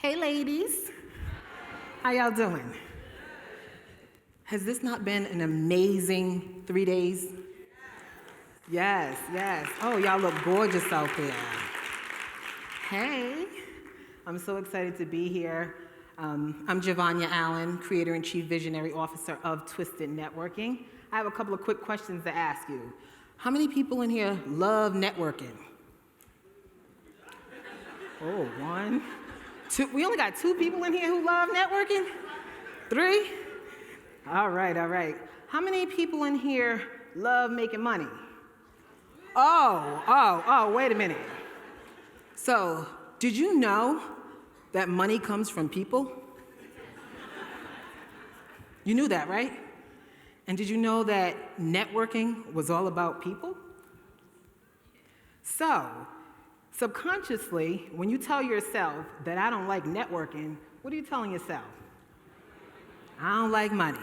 Hey ladies, how y'all doing? Has this not been an amazing 3 days? Yes, yes. Oh, y'all look gorgeous out there. Hey, I'm so excited to be here. I'm Jevonya Allen, Creator and Chief Visionary Officer of Twisted Networking. I have a couple of quick questions to ask you. How many people in here love networking? Oh, one, two. We only got 2 people in here who love networking? 3? All right, all right. How many people in here love making money? Oh, wait a minute. So, did you know that money comes from people? You knew that, right? And did you know that networking was all about people? So, subconsciously, when you tell yourself that I don't like networking, what are you telling yourself? I don't like money.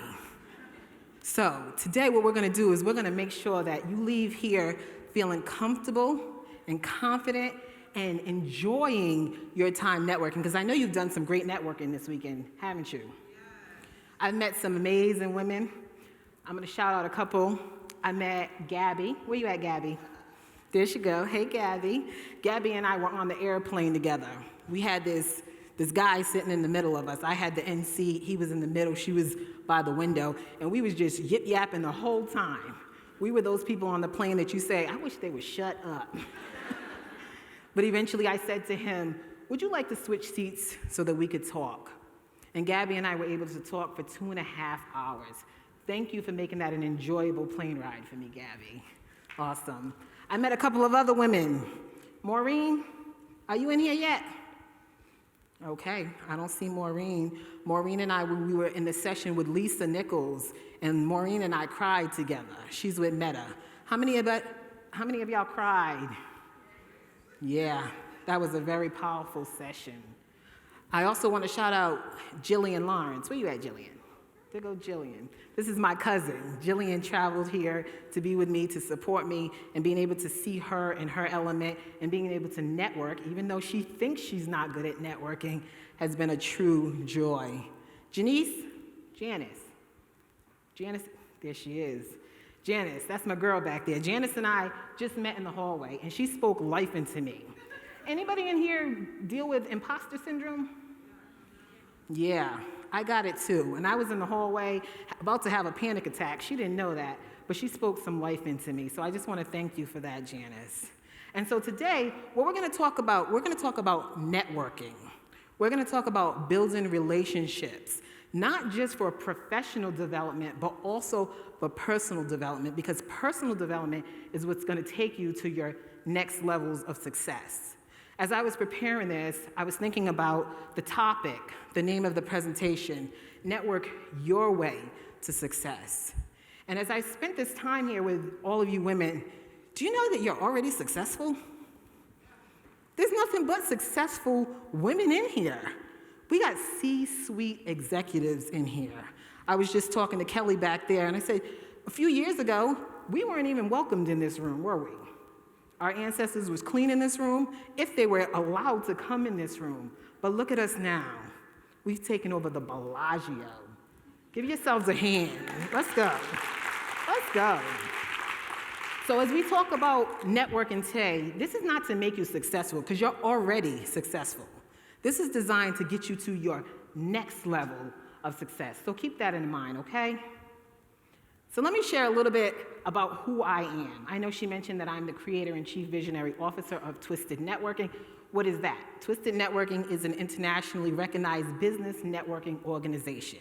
So, today what we're going to do is we're going to make sure that you leave here feeling comfortable and confident and enjoying your time networking, because I know you've done some great networking this weekend, haven't you? I've met some amazing women. I'm going to shout out a couple. I met Gabby. Where you at, Gabby? There she go. Hey, Gabby. Gabby and I were on the airplane together. We had this guy sitting in the middle of us. I had the end seat. He was in the middle. She was by the window. And we was just yip-yapping the whole time. We were those people on the plane that you say, I wish they would shut up. But eventually I said to him, would you like to switch seats so that we could talk? And Gabby and I were able to talk for 2.5 hours. Thank you for making that an enjoyable plane ride for me, Gabby. Awesome. I met a couple of other women. Maureen, are you in here yet? Okay, I don't see Maureen. Maureen and I, we were in the session with Lisa Nichols, and Maureen and I cried together. She's with Meta. How many of y'all cried? Yeah, that was a very powerful session. I also want to shout out Jillian Lawrence. Where you at, Jillian? There go Jillian. This is my cousin. Jillian traveled here to be with me, to support me, and being able to see her in her element and being able to network, even though she thinks she's not good at networking, has been a true joy. Janice? Janice, there she is. Janice, that's my girl back there. Janice and I just met in the hallway, and she spoke life into me. Anybody in here deal with imposter syndrome? Yeah, I got it too. And I was in the hallway about to have a panic attack. She didn't know that, but she spoke some life into me. So I just want to thank you for that, Janice. And so today, what we're going to talk about networking. We're going to talk about building relationships, not just for professional development, but also for personal development, because personal development is what's going to take you to your next levels of success. As I was preparing this, I was thinking about the topic, the name of the presentation, Network Your Way to Success. And as I spent this time here with all of you women, do you know that you're already successful? There's nothing but successful women in here. We got C-suite executives in here. I was just talking to Kelly back there, and I said, a few years ago, we weren't even welcomed in this room, were we? Our ancestors was clean in this room, if they were allowed to come in this room. But look at us now. We've taken over the Bellagio. Give yourselves a hand. Let's go. Let's go. So as we talk about networking today, this is not to make you successful, because you're already successful. This is designed to get you to your next level of success. So keep that in mind, okay? So let me share a little bit about who I am. I know she mentioned that I'm the Creator and Chief Visionary Officer of Twisted Networking. What is that? Twisted Networking is an internationally recognized business networking organization.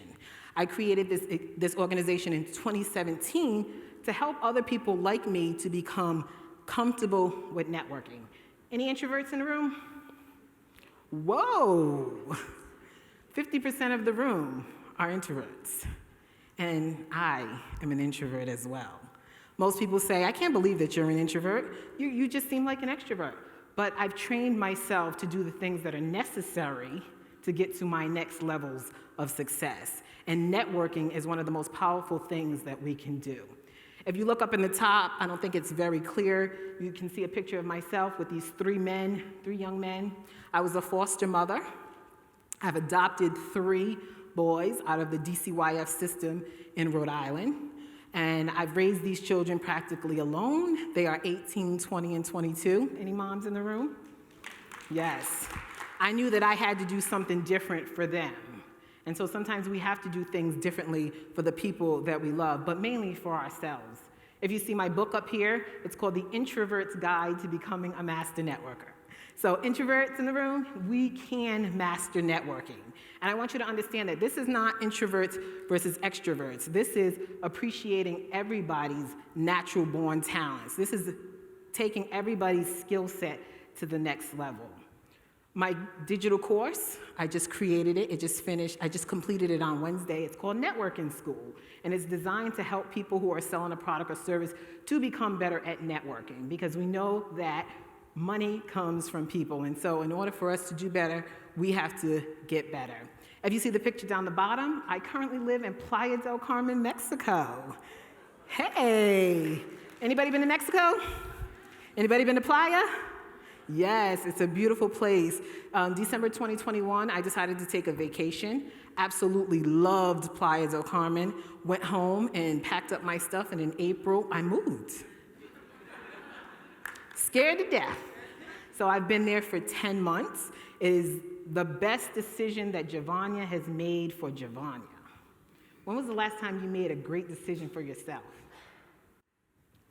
I created this organization in 2017 to help other people like me to become comfortable with networking. Any introverts in the room? Whoa! 50% of the room are introverts. And I am an introvert as well. Most people say, I can't believe that you're an introvert. You just seem like an extrovert. But I've trained myself to do the things that are necessary to get to my next levels of success. And networking is one of the most powerful things that we can do. If you look up in the top, I don't think it's very clear, you can see a picture of myself with these 3 young men. I was a foster mother. I've adopted 3 boys out of the DCYF system in Rhode Island, and I've raised these children practically alone. They are 18, 20, and 22. Any moms in the room? Yes. I knew that I had to do something different for them. And so sometimes we have to do things differently for the people that we love, but mainly for ourselves. If you see my book up here, it's called The Introvert's Guide to Becoming a Master Networker. So introverts in the room, we can master networking. And I want you to understand that this is not introverts versus extroverts. This is appreciating everybody's natural born talents. This is taking everybody's skill set to the next level. My digital course, I just created it. It just finished. I just completed it on Wednesday. It's called Networking School, and it's designed to help people who are selling a product or service to become better at networking, because we know that money comes from people, and so in order for us to do better, we have to get better. If you see the picture down the bottom, I currently live in Playa del Carmen, Mexico. Hey, anybody been to Mexico? Anybody been to Playa? Yes, it's a beautiful place. December 2021, I decided to take a vacation. Absolutely loved Playa del Carmen. Went home and packed up my stuff, and in April, I moved. Scared to death. So I've been there for 10 months. It is the best decision that Jevonya has made for Jevonya. When was the last time you made a great decision for yourself?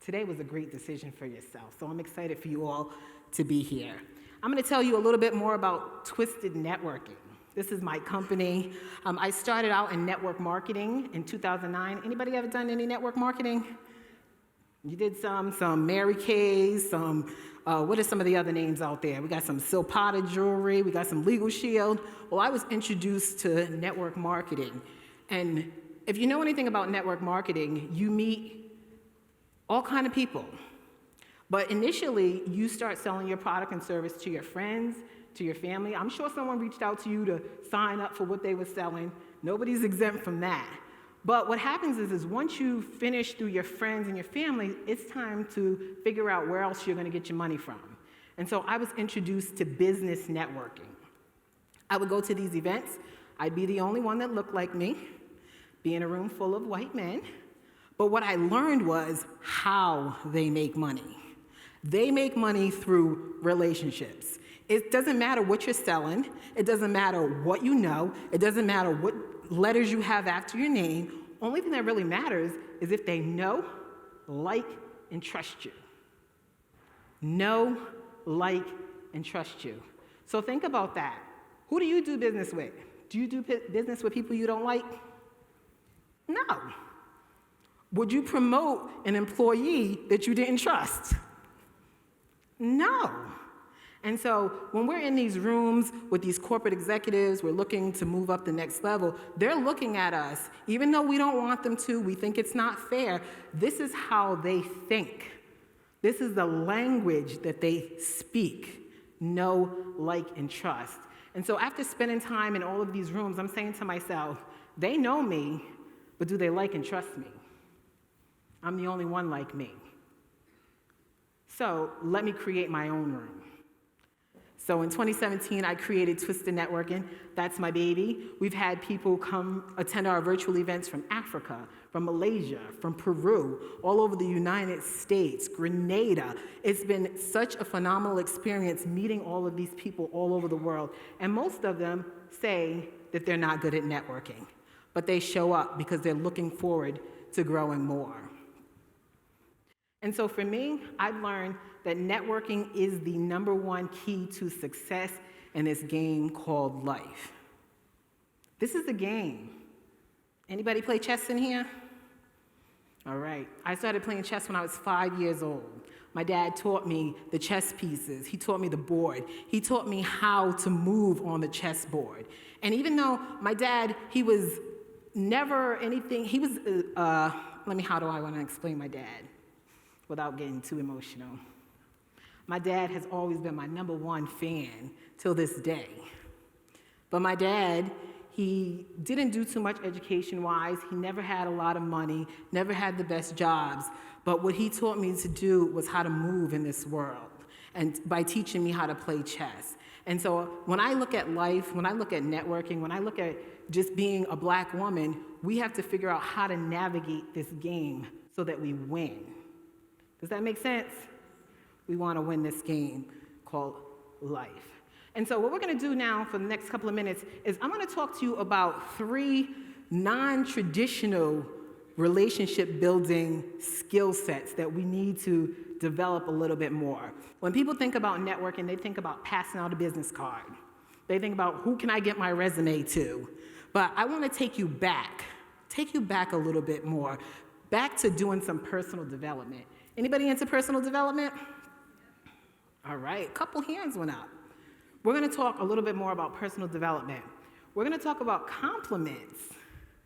Today was a great decision for yourself, so I'm excited for you all to be here. I'm going to tell you a little bit more about Twisted Networking. This is my company. I started out in network marketing in 2009. Anybody ever done any network marketing? You did some Mary Kay's, what are some of the other names out there? We got some Silpata jewelry, we got some Legal Shield. Well, I was introduced to network marketing. And if you know anything about network marketing, you meet all kinds of people. But initially, you start selling your product and service to your friends, to your family. I'm sure someone reached out to you to sign up for what they were selling. Nobody's exempt from that. But what happens is once you finish through your friends and your family, it's time to figure out where else you're going to get your money from. And so I was introduced to business networking. I would go to these events. I'd be the only one that looked like me, be in a room full of white men. But what I learned was how they make money. They make money through relationships. It doesn't matter what you're selling. It doesn't matter what you know. It doesn't matter what letters you have after your name. Only thing that really matters is if they know, like, and trust you. Know, like, and trust you. So think about that. Who do you do business with? Do you do business with people you don't like? No. Would you promote an employee that you didn't trust? No. And so when we're in these rooms with these corporate executives, we're looking to move up the next level, they're looking at us. Even though we don't want them to, we think it's not fair, this is how they think. This is the language that they speak. Know, like, and trust. And so after spending time in all of these rooms, I'm saying to myself, they know me, but do they like and trust me? I'm the only one like me. So let me create my own room. So in 2017, I created Twisted Networking. That's my baby. We've had people come attend our virtual events from Africa, from Malaysia, from Peru, all over the United States, Grenada. It's been such a phenomenal experience meeting all of these people all over the world. And most of them say that they're not good at networking, but they show up because they're looking forward to growing more. And so for me, I've learned that networking is the #1 key to success in this game called life. This is a game. Anybody play chess in here? All right. I started playing chess when I was 5 years old. My dad taught me the chess pieces. He taught me the board. He taught me how to move on the chessboard. And even though my dad, he was never anything, he was, how do I want to explain my dad without getting too emotional? My dad has always been my #1 fan till this day. But my dad, he didn't do too much education-wise. He never had a lot of money, never had the best jobs. But what he taught me to do was how to move in this world, and by teaching me how to play chess. And so when I look at life, when I look at networking, when I look at just being a black woman, we have to figure out how to navigate this game so that we win. Does that make sense? We want to win this game called life. And so what we're going to do now for the next couple of minutes is I'm going to talk to you about 3 non-traditional relationship building skill sets that we need to develop a little bit more. When people think about networking, they think about passing out a business card. They think about who can I get my resume to. But I want to take you back a little bit more, back to doing some personal development. Anybody into personal development? All right, a couple hands went up. We're going to talk a little bit more about personal development. We're going to talk about compliments.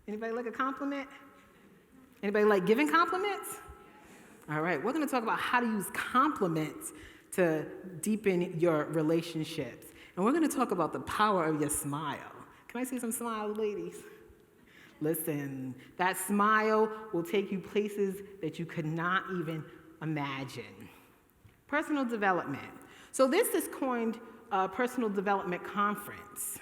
Anybody like a compliment? Anybody like giving compliments? All right, we're going to talk about how to use compliments to deepen your relationships. And we're going to talk about the power of your smile. Can I see some smiles, ladies? Listen, that smile will take you places that you could not even imagine. Personal development. So this is coined a personal development conference.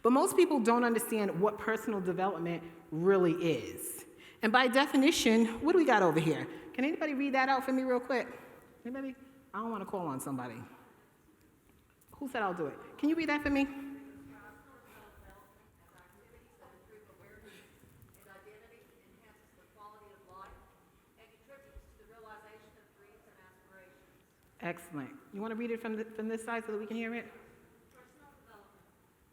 But most people don't understand what personal development really is. And by definition, what do we got over here? Can anybody read that out for me real quick? Anybody? I don't want to call on somebody. Who said I'll do it? Can you read that for me? Excellent. You want to read it from this side so that we can hear it? Personal development.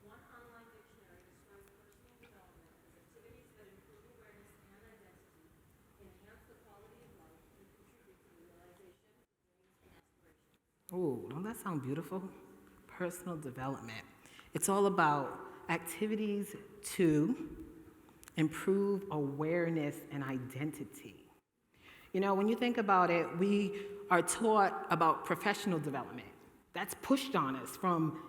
One online dictionary describes personal development as activities that improve awareness and identity, enhance the quality of life, and contribute to the realization of dreams and aspirations. Ooh, don't that sound beautiful? Personal development. It's all about activities to improve awareness and identity. You know, when you think about it, we are taught about professional development. That's pushed on us from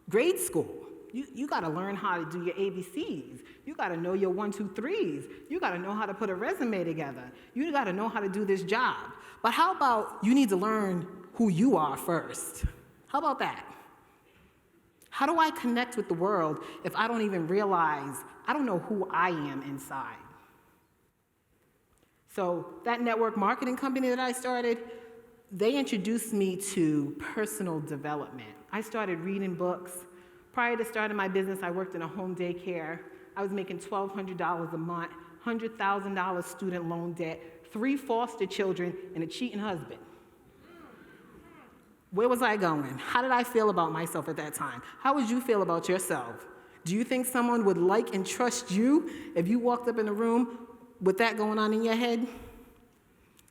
grade school. You got to learn how to do your ABCs. You got to know your 1, 2, 3s. You got to know how to put a resume together. You got to know how to do this job. But how about you need to learn who you are first? How about that? How do I connect with the world if I don't even realize I don't know who I am inside? So that network marketing company that I started, they introduced me to personal development. I started reading books. Prior to starting my business, I worked in a home daycare. I was making $1,200 a month, $100,000 student loan debt, 3 foster children, and a cheating husband. Where was I going? How did I feel about myself at that time? How would you feel about yourself? Do you think someone would like and trust you if you walked up in a room with that going on in your head?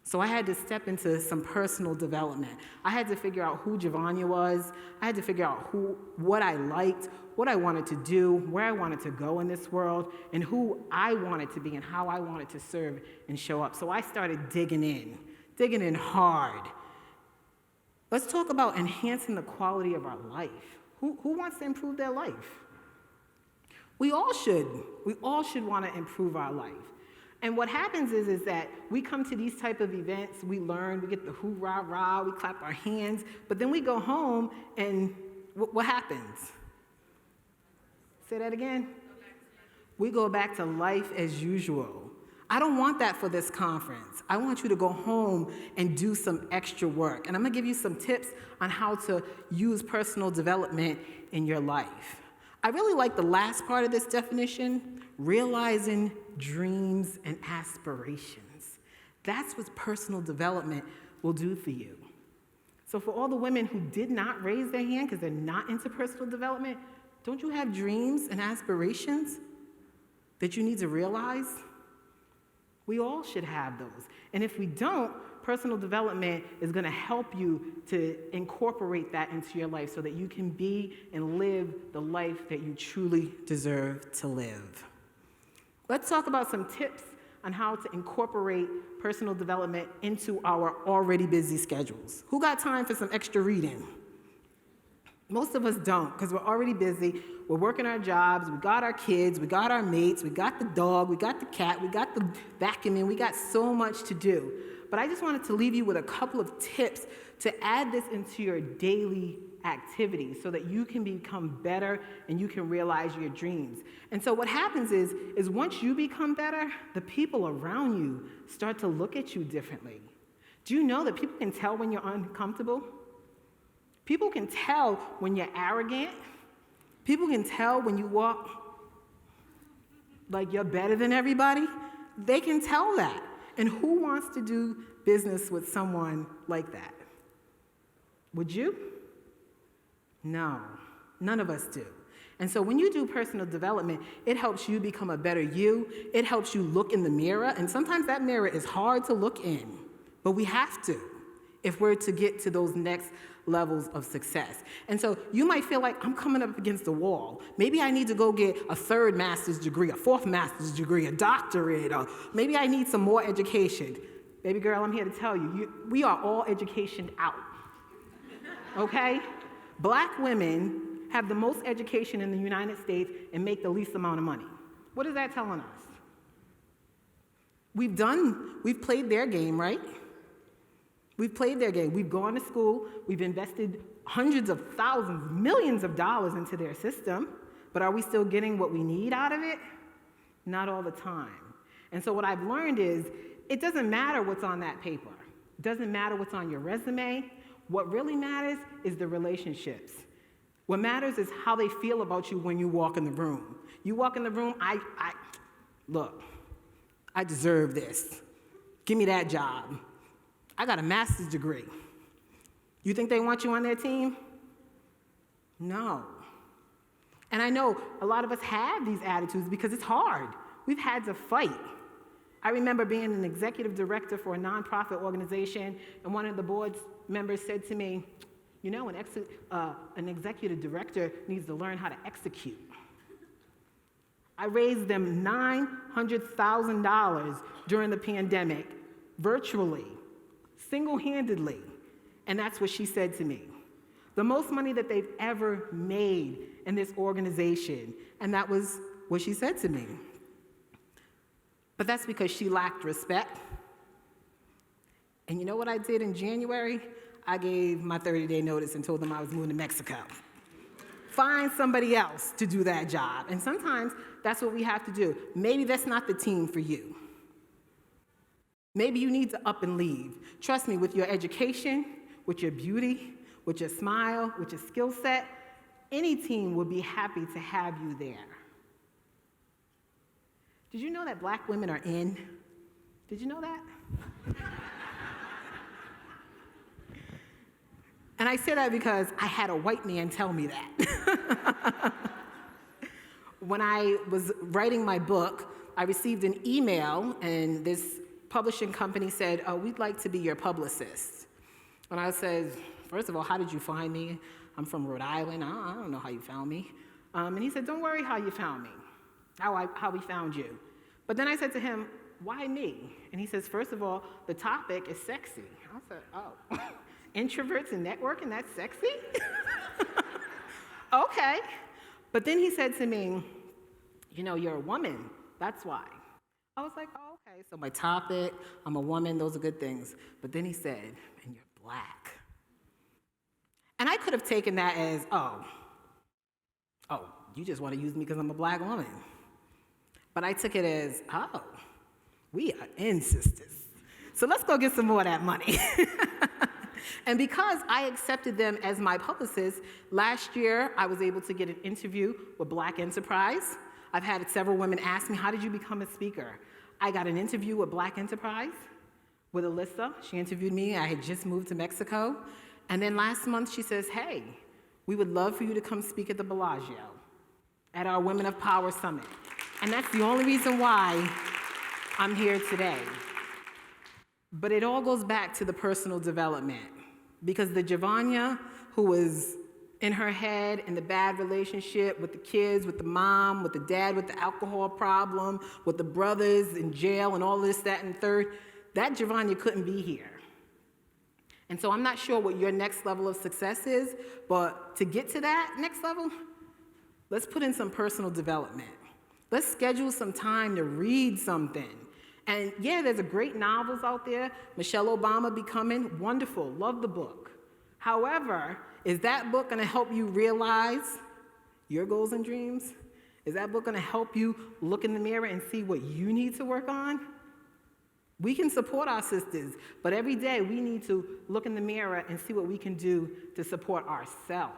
So I had to step into some personal development. I had to figure out who Jevonya was. I had to figure out what I liked, what I wanted to do, where I wanted to go in this world, and who I wanted to be and how I wanted to serve and show up. So I started digging in hard. Let's talk about enhancing the quality of our life. Who wants to improve their life? We all should. We all should want to improve our life. And what happens is that we come to these type of events, we learn, we get the hoorah, rah, we clap our hands, but then we go home and what happens? Say that again? We go back to life as usual. I don't want that for this conference. I want you to go home and do some extra work. And I'm going to give you some tips on how to use personal development in your life. I really like the last part of this definition, realizing dreams and aspirations. That's what personal development will do for you. So for all the women who did not raise their hand because they're not into personal development, don't you have dreams and aspirations that you need to realize? We all should have those. And if we don't, personal development is going to help you to incorporate that into your life so that you can be and live the life that you truly deserve to live. Let's talk about some tips on how to incorporate personal development into our already busy schedules. Who got time for some extra reading? Most of us don't, because we're already busy. We're working our jobs, we got our kids, we got our mates, we got the dog, we got the cat, we got the vacuuming, we got so much to do. But I just wanted to leave you with a couple of tips to add this into your daily activities so that you can become better and you can realize your dreams. And so what happens is once you become better, the people around you start to look at you differently. Do you know that people can tell when you're uncomfortable? People can tell when you're arrogant. People can tell when you walk like you're better than everybody. They can tell that. And who wants to do business with someone like that? Would you? No, none of us do. And so when you do personal development, it helps you become a better you. It helps you look in the mirror. And sometimes that mirror is hard to look in, but we have to if we're to get to those next levels of success. And so you might feel like, I'm coming up against the wall. Maybe I need to go get a 3rd master's degree, a 4th master's degree, a doctorate, or maybe I need some more education. Baby girl, I'm here to tell you, we are all education out. Okay? Black women have the most education in the United States and make the least amount of money. What is that telling us? We've played their game, right? We've played their game. We've gone to school. We've invested hundreds of thousands, millions of dollars into their system. But are we still getting what we need out of it? Not all the time. And so what I've learned is it doesn't matter what's on that paper. It doesn't matter what's on your resume. What really matters is the relationships. What matters is how they feel about you when you walk in the room. You walk in the room, look, I deserve this. Give me that job. I got a master's degree. You think they want you on their team? No. And I know a lot of us have these attitudes because it's hard. We've had to fight. I remember being an executive director for a nonprofit organization, and one of the board members said to me, you know, an executive director needs to learn how to execute. I raised them $900,000 during the pandemic, virtually, single-handedly, and that's what she said to me. The most money that they've ever made in this organization, and that was what she said to me. But that's because she lacked respect. And you know what I did in January? I gave my 30-day notice and told them I was moving to Mexico. Find somebody else to do that job. And sometimes that's what we have to do. Maybe that's not the team for you. Maybe you need to up and leave. Trust me, with your education, with your beauty, with your smile, with your skill set, any team would be happy to have you there. Did you know that Black women are in? Did you know that? And I say that because I had a white man tell me that. When I was writing my book, I received an email, and this publishing company said, oh, we'd like to be your publicist. And I said, first of all, how did you find me? I'm from Rhode Island. I don't know how you found me. And he said, don't worry how you found me, how we found you. But then I said to him, why me? And he says, first of all, the topic is sexy. I said, oh, introverts and networking, that's sexy? Okay. But then he said to me, you know, you're a woman, that's why. I was like, oh, okay, so my topic, I'm a woman, those are good things. But then he said, and you're Black. And I could have taken that as, oh, you just want to use me because I'm a Black woman. But I took it as, oh, we are in, sisters. So let's go get some more of that money. And because I accepted them as my publicist, last year I was able to get an interview with Black Enterprise. I've had several women ask me, how did you become a speaker? I got an interview with Black Enterprise, with Alyssa. She interviewed me. I had just moved to Mexico. And then last month she says, hey, we would love for you to come speak at the Bellagio at our Women of Power Summit. And that's the only reason why I'm here today. But it all goes back to the personal development, because the Jevonya who was in her head in the bad relationship with the kids, with the mom, with the dad with the alcohol problem, with the brothers in jail and all this, that, and third, that Jevonya couldn't be here. And so I'm not sure what your next level of success is, but to get to that next level, let's put in some personal development. Let's schedule some time to read something. And yeah, there's a great novels out there. Michelle Obama Becoming, wonderful, love the book. However, Is that book going to help you realize your goals and dreams? Is that book going to help you look in the mirror and see what you need to work on? We can support our sisters, but every day we need to look in the mirror and see what we can do to support ourselves.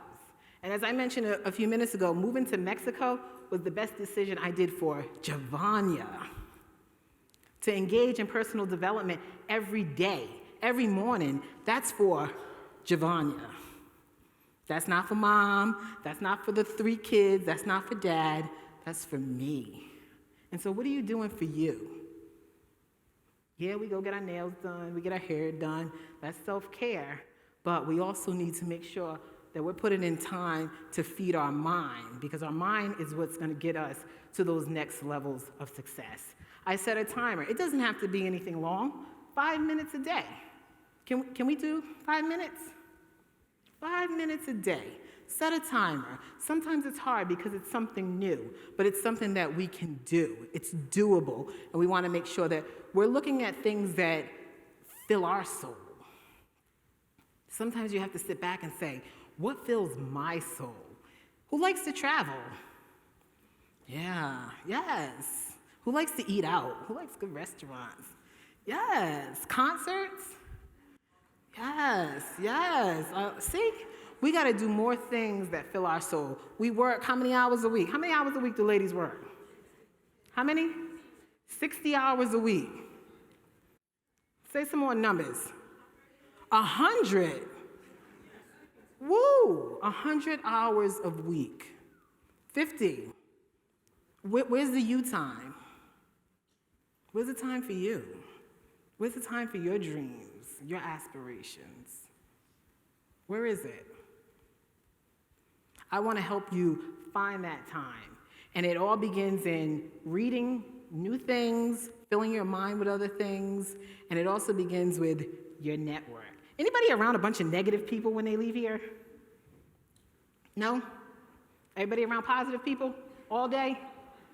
And as I mentioned a few minutes ago, moving to Mexico was the best decision I did for Jevonya. To engage in personal development every day, every morning, that's for Jevonya. That's not for mom, that's not for the 3 kids, that's not for dad, that's for me. And so what are you doing for you? Yeah, we go get our nails done, we get our hair done, that's self-care, but we also need to make sure that we're putting in time to feed our mind, because our mind is what's gonna get us to those next levels of success. I set a timer. It doesn't have to be anything long, 5 minutes a day. Can we do 5 minutes? 5 minutes a day. Set a timer. Sometimes it's hard because it's something new, but it's something that we can do. It's doable, and we want to make sure that we're looking at things that fill our soul. Sometimes you have to sit back and say, what fills my soul? Who likes to travel? Yeah, yes. Who likes to eat out? Who likes good restaurants? Yes. Concerts? Yes, yes. See, we got to do more things that fill our soul. We work how many hours a week? How many hours a week do ladies work? How many? 60 hours a week. Say some more numbers. 100. Woo! 100 hours a week. 50. Where's the you time? Where's the time for you? Where's the time for your dreams, your aspirations? Where is it? I want to help you find that time. And it all begins in reading new things, filling your mind with other things, and it also begins with your network. Anybody around a bunch of negative people when they leave here? No? Everybody around positive people all day?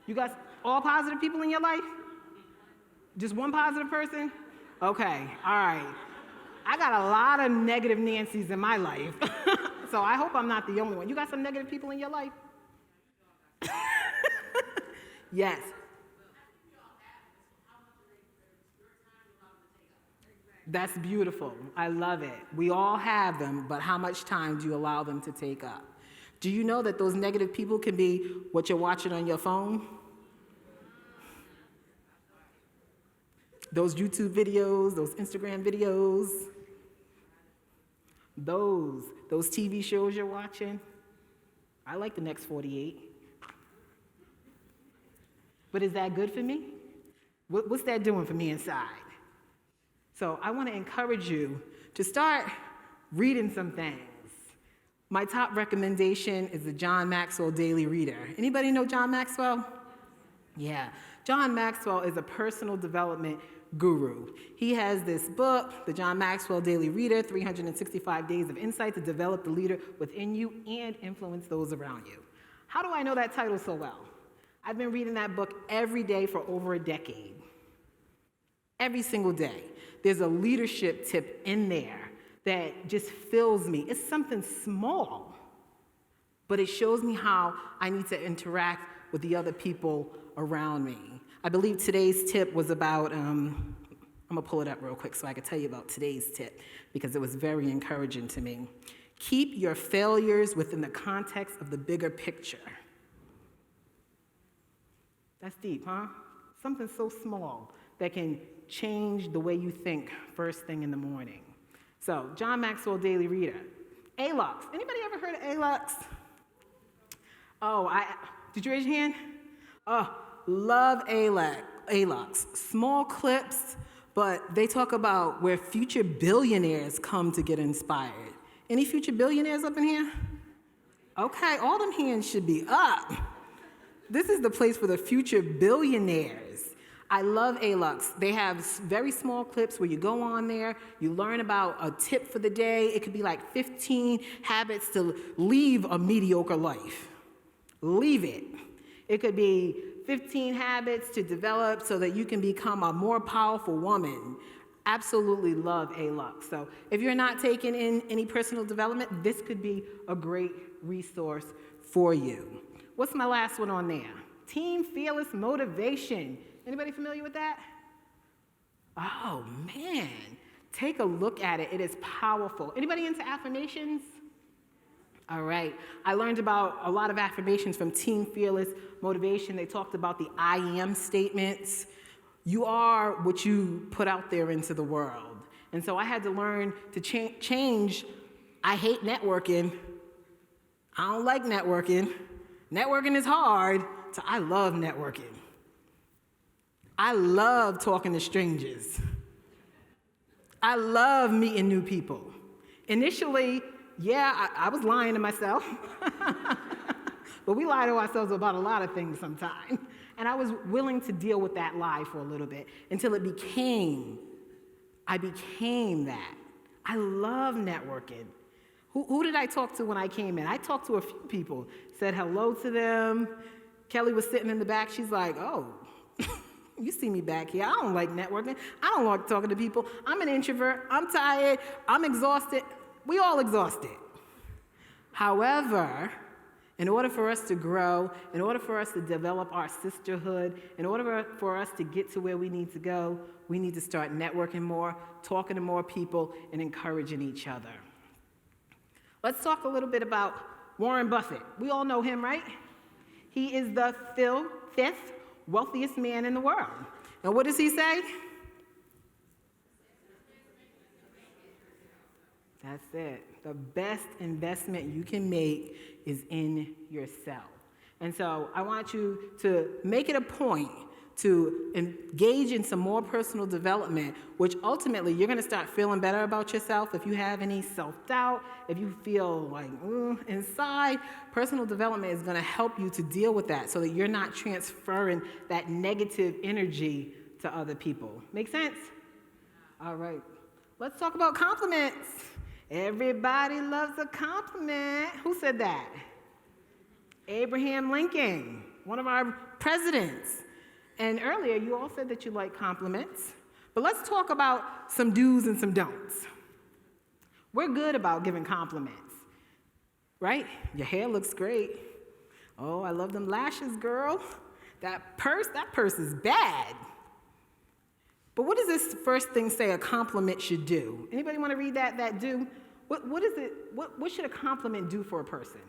You got all positive people in your life? Just one positive person? Okay, all right. I got a lot of negative Nancys in my life, so I hope I'm not the only one. You got some negative people in your life? Yes. That's beautiful. I love it. We all have them, but how much time do you allow them to take up? Do you know that those negative people can be what you're watching on your phone? Those YouTube videos, those Instagram videos, those TV shows you're watching. I like the next 48. But is that good for me? What's that doing for me inside? So I want to encourage you to start reading some things. My top recommendation is the John Maxwell Daily Reader. Anybody know John Maxwell? Yeah. John Maxwell is a personal development guru. He has this book, the John Maxwell Daily Reader, 365 Days of Insight to Develop the Leader Within You and Influence Those Around You. How do I know that title so well? I've been reading that book every day for over a decade. Every single day. There's a leadership tip in there that just fills me. It's something small, but it shows me how I need to interact with the other people around me. I believe today's tip was about, I'm gonna pull it up real quick so I can tell you about today's tip because it was very encouraging to me. Keep your failures within the context of the bigger picture. That's deep, huh? Something so small that can change the way you think first thing in the morning. So, John Maxwell Daily Reader. ALOX. Anybody ever heard of ALOX? Oh, did you raise your hand? Oh, love ALOX. Small clips, but they talk about where future billionaires come to get inspired. Any future billionaires up in here? Okay, all them hands should be up. This is the place for the future billionaires. I love ALOX. They have very small clips where you go on there, you learn about a tip for the day. It could be like 15 habits to leave a mediocre life. Leave it. It could be 15 habits to develop so that you can become a more powerful woman. Absolutely love A-Lux. So if you're not taking in any personal development, this could be a great resource for you. What's my last one on there? Team Fearless Motivation. Anybody familiar with that? Oh, man. Take a look at it. It is powerful. Anybody into affirmations? All right. I learned about a lot of affirmations from Team Fearless Motivation. They talked about the I am statements. You are what you put out there into the world. And so I had to learn to change, I hate networking. I don't like networking. Networking is hard, so I love networking. I love talking to strangers. I love meeting new people. Initially, I was lying to myself. But we lie to ourselves about a lot of things sometimes. And I was willing to deal with that lie for a little bit until I became that. I love networking. Who did I talk to when I came in? I talked to a few people, said hello to them. Kelly was sitting in the back. She's like, oh, you see me back here. I don't like networking. I don't like talking to people. I'm an introvert. I'm tired. I'm exhausted. We all exhausted. However, in order for us to grow, in order for us to develop our sisterhood, in order for us to get to where we need to go, we need to start networking more, talking to more people, and encouraging each other. Let's talk a little bit about Warren Buffett. We all know him, right? He is the fifth wealthiest man in the world. And what does he say? That's it. The best investment you can make is in yourself. And so I want you to make it a point to engage in some more personal development, which ultimately you're going to start feeling better about yourself. If you have any self-doubt, if you feel like inside, personal development is going to help you to deal with that so that you're not transferring that negative energy to other people. Make sense? All right. Let's talk about compliments. Everybody loves a compliment. Who said that? Abraham Lincoln, one of our presidents. And earlier, you all said that you like compliments. But let's talk about some do's and some don'ts. We're good about giving compliments, right? Your hair looks great. Oh, I love them lashes, girl. That purse is bad. But what does this first thing say a compliment should do? Anybody want to read that do? What is it? What should a compliment do for a person?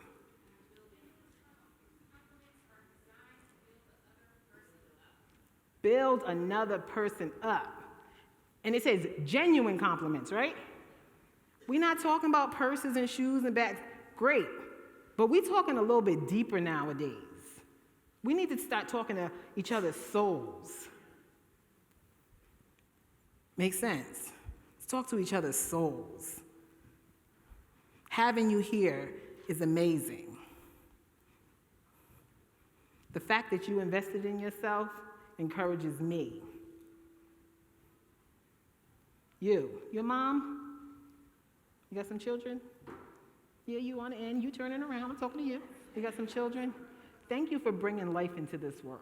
Build another person up. And it says genuine compliments, right? We're not talking about purses and shoes and bags. Great. But we're talking a little bit deeper nowadays. We need to start talking to each other's souls. Makes sense? Let's talk to each other's souls. Having you here is amazing. The fact that you invested in yourself encourages me. Your mom, you got some children? Yeah, you on the end, you turning around, I'm talking to you. You got some children? Thank you for bringing life into this world.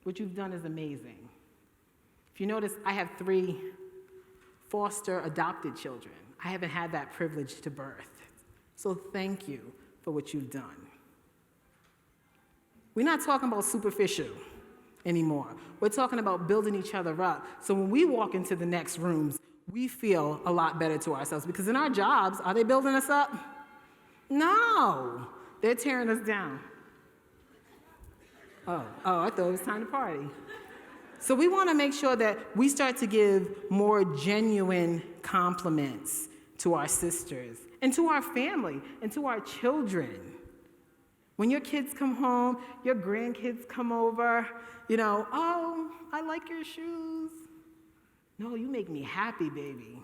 What you've done is amazing. If you notice, I have 3 foster adopted children. I haven't had that privilege to birth. So thank you for what you've done. We're not talking about superficial anymore. We're talking about building each other up. So when we walk into the next rooms, we feel a lot better to ourselves. Because in our jobs, are they building us up? No, they're tearing us down. Oh, I thought it was time to party. So we want to make sure that we start to give more genuine compliments to our sisters and to our family and to our children. When your kids come home, your grandkids come over, oh, I like your shoes. No, you make me happy, baby.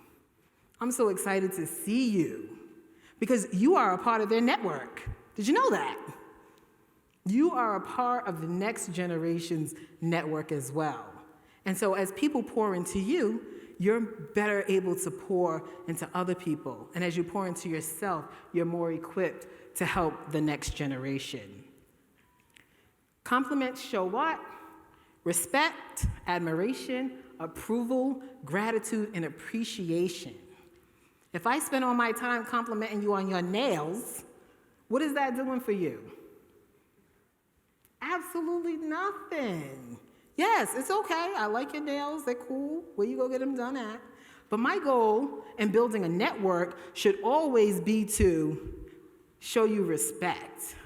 I'm so excited to see you because you are a part of their network. Did you know that? You are a part of the next generation's network as well. And so as people pour into you, you're better able to pour into other people. And as you pour into yourself, you're more equipped to help the next generation. Compliments show what? Respect, admiration, approval, gratitude, and appreciation. If I spend all my time complimenting you on your nails, what is that doing for you? Absolutely nothing. Yes, it's okay. I like your nails. They're cool. Where you go get them done at? But my goal in building a network should always be to show you respect.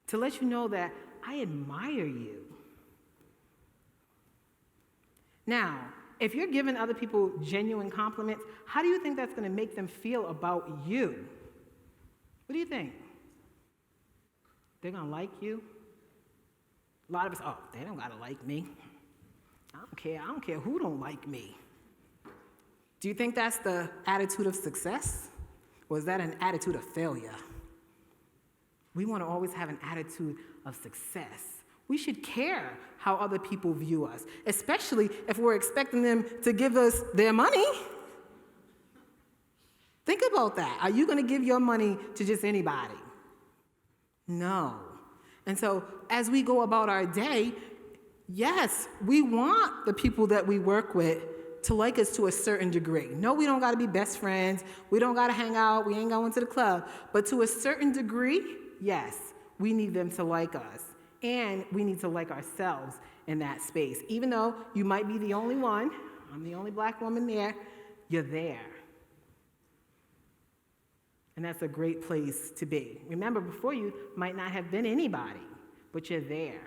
To let you know that I admire you. Now, if you're giving other people genuine compliments, how do you think that's going to make them feel about you? What do you think? They're going to like you? A lot of us, oh, they don't got to like me. I don't care. I don't care who don't like me. Do you think that's the attitude of success? Or is that an attitude of failure? We want to always have an attitude of success. We should care how other people view us, especially if we're expecting them to give us their money. Think about that. Are you going to give your money to just anybody? No. And so as we go about our day, yes, we want the people that we work with to like us to a certain degree. No, we don't got to be best friends. We don't got to hang out. We ain't going to the club. But to a certain degree, yes, we need them to like us. And we need to like ourselves in that space. Even though you might be the only one, I'm the only black woman there, you're there. And that's a great place to be. Remember, before you might not have been anybody, but you're there.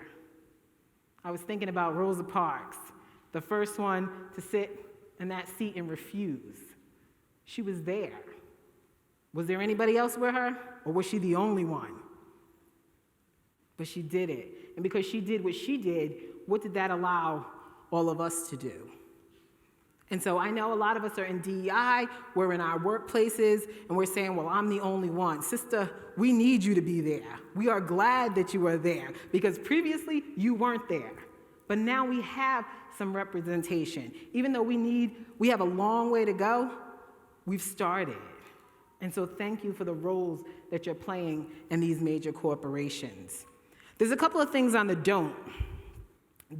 I was thinking about Rosa Parks, the first one to sit in that seat and refuse. She was there. Was there anybody else with her, or was she the only one? But she did it. And because she did what she did, what did that allow all of us to do? And so I know a lot of us are in DEI, we're in our workplaces, and we're saying, well, I'm the only one. Sister, we need you to be there. We are glad that you are there, because previously you weren't there. But now we have some representation. Even though we have a long way to go, we've started. And so thank you for the roles that you're playing in these major corporations. There's a couple of things on the don't.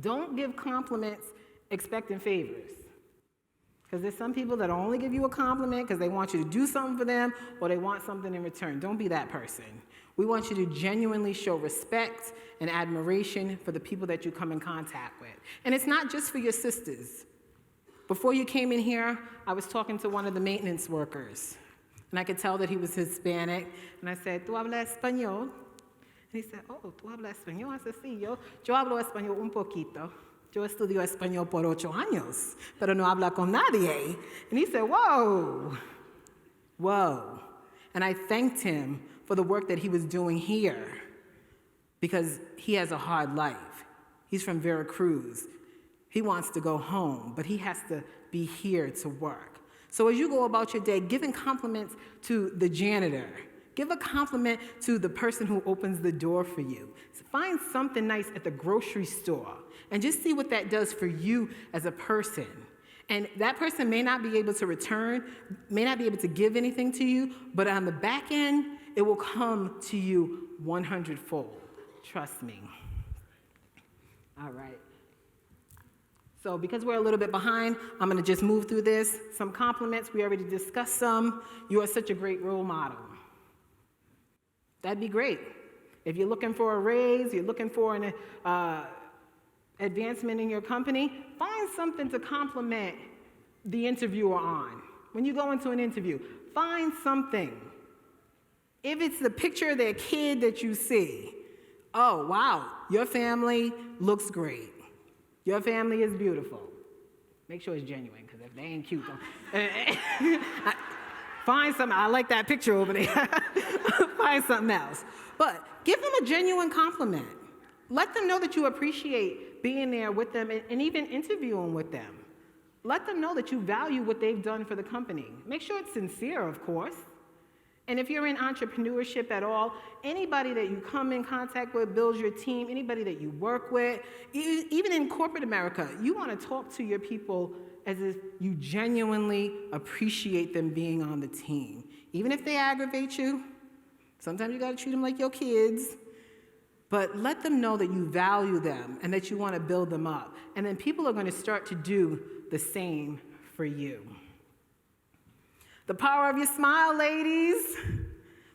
Don't give compliments expecting favors. Because there's some people that only give you a compliment because they want you to do something for them or they want something in return. Don't be that person. We want you to genuinely show respect and admiration for the people that you come in contact with. And it's not just for your sisters. Before you came in here, I was talking to one of the maintenance workers. And I could tell that he was Hispanic. And I said, ¿Tú hablas español? And he said, oh, ¿tú hablas español? I said, sí, yo hablo español un poquito. Yo estudio español por 8 años, pero no habla con nadie. And he said, whoa. And I thanked him for the work that he was doing here because he has a hard life. He's from Veracruz. He wants to go home, but he has to be here to work. So as you go about your day, giving compliments to the janitor, give a compliment to the person who opens the door for you. Find something nice at the grocery store and just see what that does for you as a person. And that person may not be able to return, may not be able to give anything to you, but on the back end, it will come to you 100-fold. Trust me. All right. So because we're a little bit behind, I'm going to just move through this. Some compliments, we already discussed some. You are such a great role model. That'd be great. If you're looking for a raise, you're looking for an advancement in your company, find something to compliment the interviewer on. When you go into an interview, find something. If it's the picture of their kid that you see, oh, wow, your family looks great. Your family is beautiful. Make sure it's genuine, because if they ain't cute, find something. I like that picture over there. Find something else. But give them a genuine compliment. Let them know that you appreciate being there with them and even interviewing with them. Let them know that you value what they've done for the company. Make sure it's sincere, of course. And if you're in entrepreneurship at all, anybody that you come in contact with, builds your team, anybody that you work with, even in corporate America, you want to talk to your people as if you genuinely appreciate them being on the team. Even if they aggravate you, sometimes you got to treat them like your kids, But let them know that you value them and that you want to build them up. And then people are going to start to do the same for you. The power of your smile, ladies.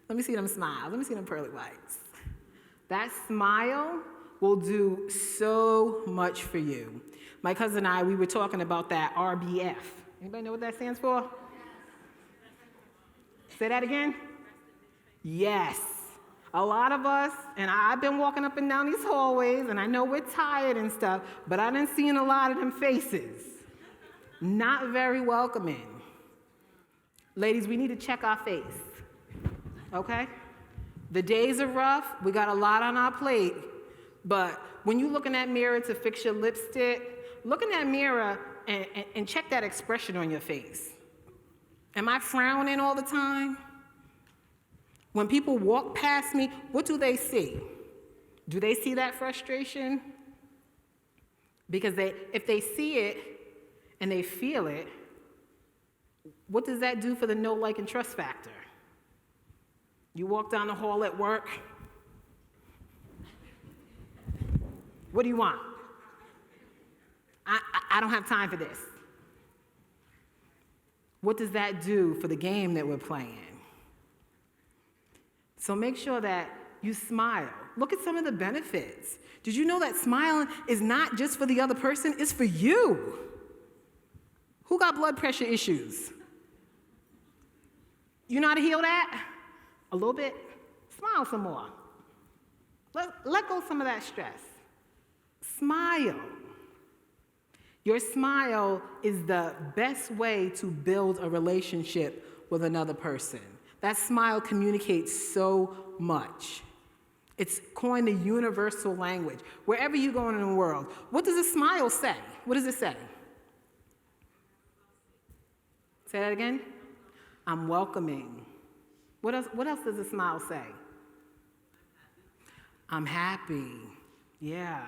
Let me see them smile. Let me see them pearly whites. That smile will do so much for you. My cousin and I, we were talking about that RBF. Anybody know what that stands for? Say that again? Yes. A lot of us, and I've been walking up and down these hallways, and I know we're tired and stuff, but I done seen a lot of them faces. Not very welcoming. Ladies, we need to check our face, okay? The days are rough. We got a lot on our plate, but when you look in that mirror to fix your lipstick, look in that mirror and check that expression on your face. Am I frowning all the time? When people walk past me, what do they see? Do they see that frustration? Because if they see it and they feel it, what does that do for the know, like, and trust factor? You walk down the hall at work. What do you want? I don't have time for this. What does that do for the game that we're playing? So make sure that you smile. Look at some of the benefits. Did you know that smiling is not just for the other person, it's for you? Who got blood pressure issues? You know how to heal that? A little bit? Smile some more. Let go some of that stress. Smile. Your smile is the best way to build a relationship with another person. That smile communicates so much. It's coined the universal language. Wherever you go in the world, what does a smile say? What does it say? Say that again. I'm welcoming. What else does a smile say? I'm happy. Yeah.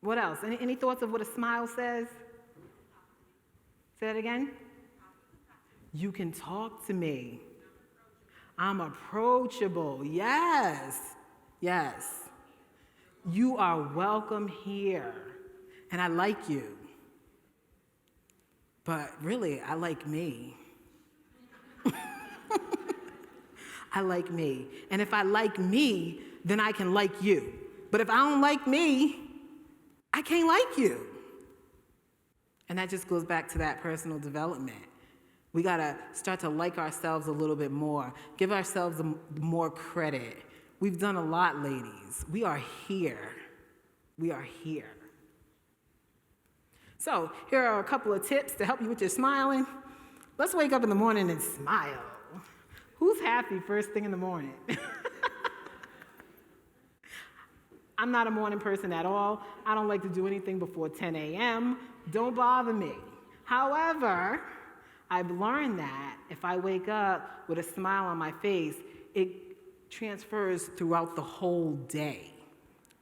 What else? Any thoughts of what a smile says? Say that again. You can talk to me. I'm approachable. Yes. Yes. You are welcome here. And I like you. But really, I like me. I like me. And if I like me, then I can like you. But if I don't like me, I can't like you. And that just goes back to that personal development. We gotta start to like ourselves a little bit more, give ourselves more credit. We've done a lot, ladies. We are here. We are here. So here are a couple of tips to help you with your smiling. Let's wake up in the morning and smile. Who's happy first thing in the morning? I'm not a morning person at all. I don't like to do anything before 10 a.m. Don't bother me. However, I've learned that if I wake up with a smile on my face, it transfers throughout the whole day.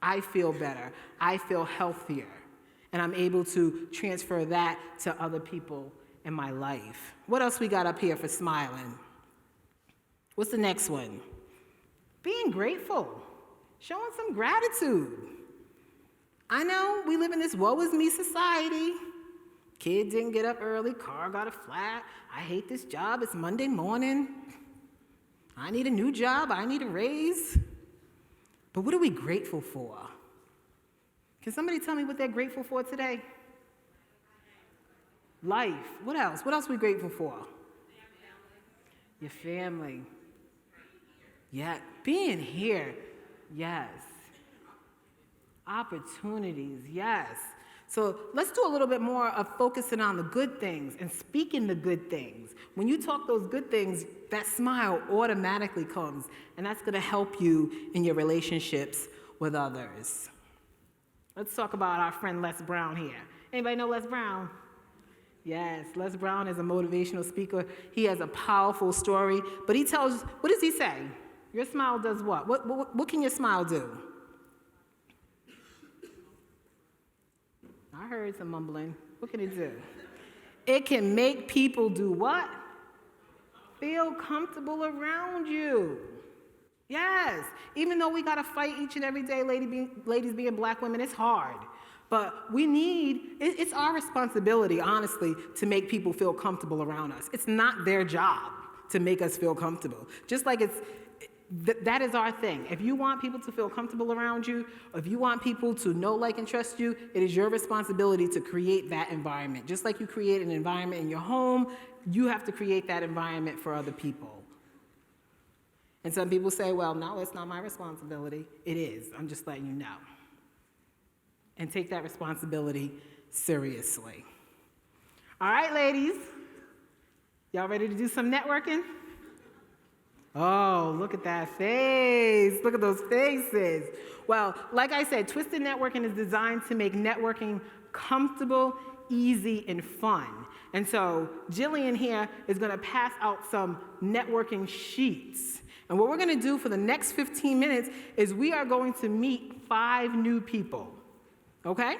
I feel better. I feel healthier. And I'm able to transfer that to other people in my life. What else we got up here for smiling? What's the next one? Being grateful. Showing some gratitude. I know we live in this woe is me society. Kid didn't get up early, car got a flat. I hate this job, it's Monday morning. I need a new job, I need a raise. But what are we grateful for? Can somebody tell me what they're grateful for today? Life. What else? What else are we grateful for? Your family. Yeah, being here. Yes. Opportunities, yes. So let's do a little bit more of focusing on the good things and speaking the good things. When you talk those good things, that smile automatically comes, and that's going to help you in your relationships with others. Let's talk about our friend Les Brown here. Anybody know Les Brown? Yes, Les Brown is a motivational speaker. He has a powerful story, but he tells, what does he say? Your smile does what? What can your smile do? I heard some mumbling. What can it do? It can make people do what? Feel comfortable around you. Yes. Even though we got to fight each and every day, ladies being black women, it's hard. But it's our responsibility, honestly, to make people feel comfortable around us. It's not their job to make us feel comfortable. Just like that is our thing. If you want people to feel comfortable around you, or if you want people to know, like, and trust you, it is your responsibility to create that environment. Just like you create an environment in your home, you have to create that environment for other people. And some people say, well, no, it's not my responsibility. It is. I'm just letting you know. And take that responsibility seriously. All right, ladies. Y'all ready to do some networking? Oh, look at that face. Look at those faces. Well, like I said, Twisted Networking is designed to make networking comfortable, easy, and fun. And so Jillian here is going to pass out some networking sheets. And what we're going to do for the next 15 minutes is we are going to meet 5 new people. Okay?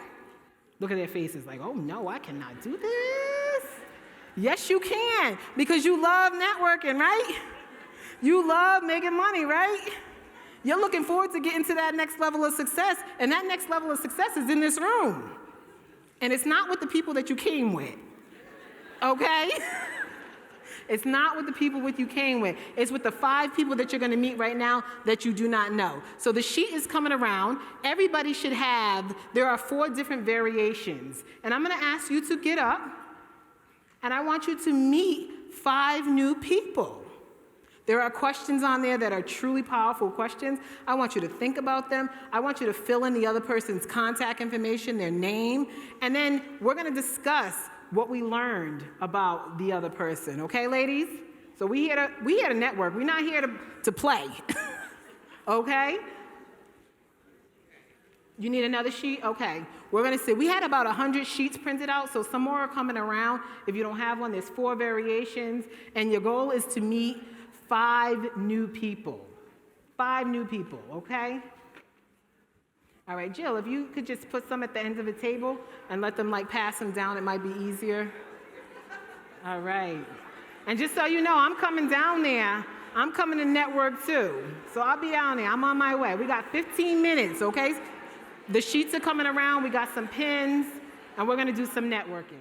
Look at their faces like, oh no, I cannot do this. Yes, you can, because you love networking, right? You love making money, right? You're looking forward to getting to that next level of success, and that next level of success is in this room. And it's not with the people that you came with, okay? It's not with the people that you came with. It's with the 5 people that you're going to meet right now that you do not know. So the sheet is coming around. Everybody should have, there are 4 different variations. And I'm going to ask you to get up, and I want you to meet 5 new people. There are questions on there that are truly powerful questions. I want you to think about them. I want you to fill in the other person's contact information, their name, and then we're going to discuss what we learned about the other person. Okay, ladies? So we here to network. We're not here to play. Okay? You need another sheet? Okay. We're going to see. We had about 100 sheets printed out, so some more are coming around. If you don't have one, there's 4 variations, and your goal is to meet 5 new people. 5 new people, okay? All right, Jill, if you could just put some at the end of the table and let them pass them down, it might be easier. All right. And just so you know, I'm coming down there. I'm coming to network too. So I'll be down there. I'm on my way. We got 15 minutes, okay? The sheets are coming around. We got some pins, and we're going to do some networking.